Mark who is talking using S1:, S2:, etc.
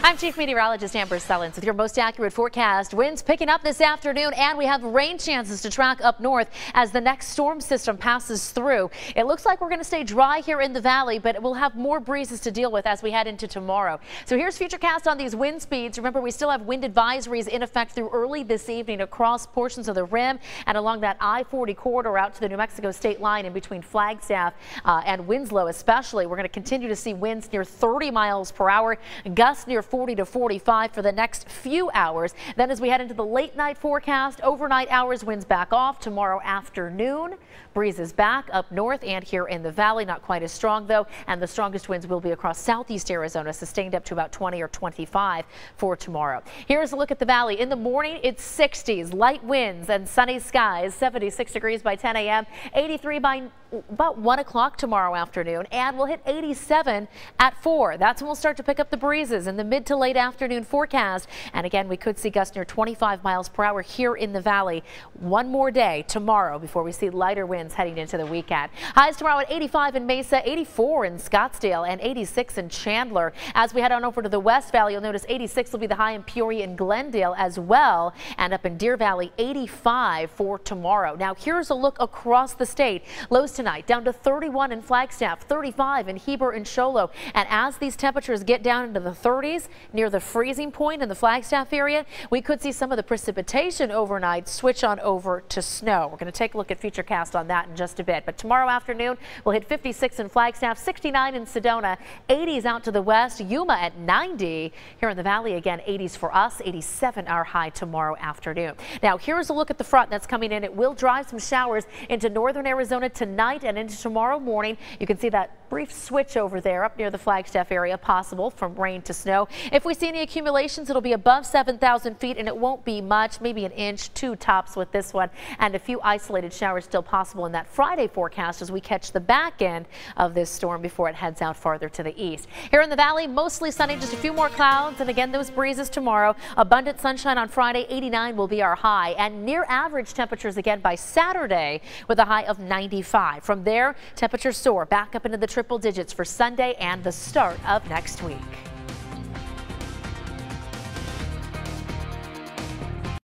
S1: I'm Chief Meteorologist Amber Sullins with your most accurate forecast. Winds picking up this afternoon, and we have rain chances to track up north as the next storm system passes through. It looks like we're going to stay dry here in the valley, but we'll have more breezes to deal with as we head into tomorrow. So here's Futurecast on these wind speeds. Remember, we still have wind advisories in effect through early this evening across portions of the rim and along that I-40 corridor out to the New Mexico state line in between Flagstaff and Winslow especially. We're going to continue to see winds near 30 miles per hour, gusts near 40 to 45 for the next few hours. Then as we head into the late night forecast, overnight hours, winds back off. Tomorrow afternoon, breezes back up north and here in the valley. Not quite as strong though, and the strongest winds will be across southeast Arizona, sustained up to about 20 or 25 for tomorrow. Here's a look at the valley. In the morning, it's 60s, light winds and sunny skies, 76 degrees by 10 a.m., 83 by about 1 o'clock tomorrow afternoon, and we'll hit 87 at 4. That's when we'll start to pick up the breezes in the mid to late afternoon forecast. And again, we could see gusts near 25 miles per hour here in the valley. One more day tomorrow before we see lighter winds heading into the weekend. Highs tomorrow at 85 in Mesa, 84 in Scottsdale, and 86 in Chandler. As we head on over to the West Valley, you'll notice 86 will be the high in Peoria and Glendale as well. And up in Deer Valley, 85 for tomorrow. Now here's a look across the state. Lows tonight down to 31 in Flagstaff, 35 in Heber and Show Low. And as these temperatures get down into the 30s near the freezing point in the Flagstaff area, we could see some of the precipitation overnight switch on over to snow. We're going to take a look at Futurecast on that in just a bit. But tomorrow afternoon, we'll hit 56 in Flagstaff, 69 in Sedona, 80s out to the west, Yuma at 90. Here in the valley, again, 80s for us, 87 our high tomorrow afternoon. Now, here's a look at the front that's coming in. It will drive some showers into northern Arizona tonight and into tomorrow morning. You can see that brief switch over there up near the Flagstaff area possible from rain to snow. If we see any accumulations, it'll be above 7,000 feet, and it won't be much, maybe an inch, 2 tops with this one, and a few isolated showers still possible in that Friday forecast as we catch the back end of this storm before it heads out farther to the east. Here in the valley, mostly sunny, just a few more clouds, and again those breezes tomorrow. Abundant sunshine on Friday, 89 will be our high, and near average temperatures again by Saturday with a high of 95. From there, temperatures soar back up into the triple digits for Sunday and the start of next week.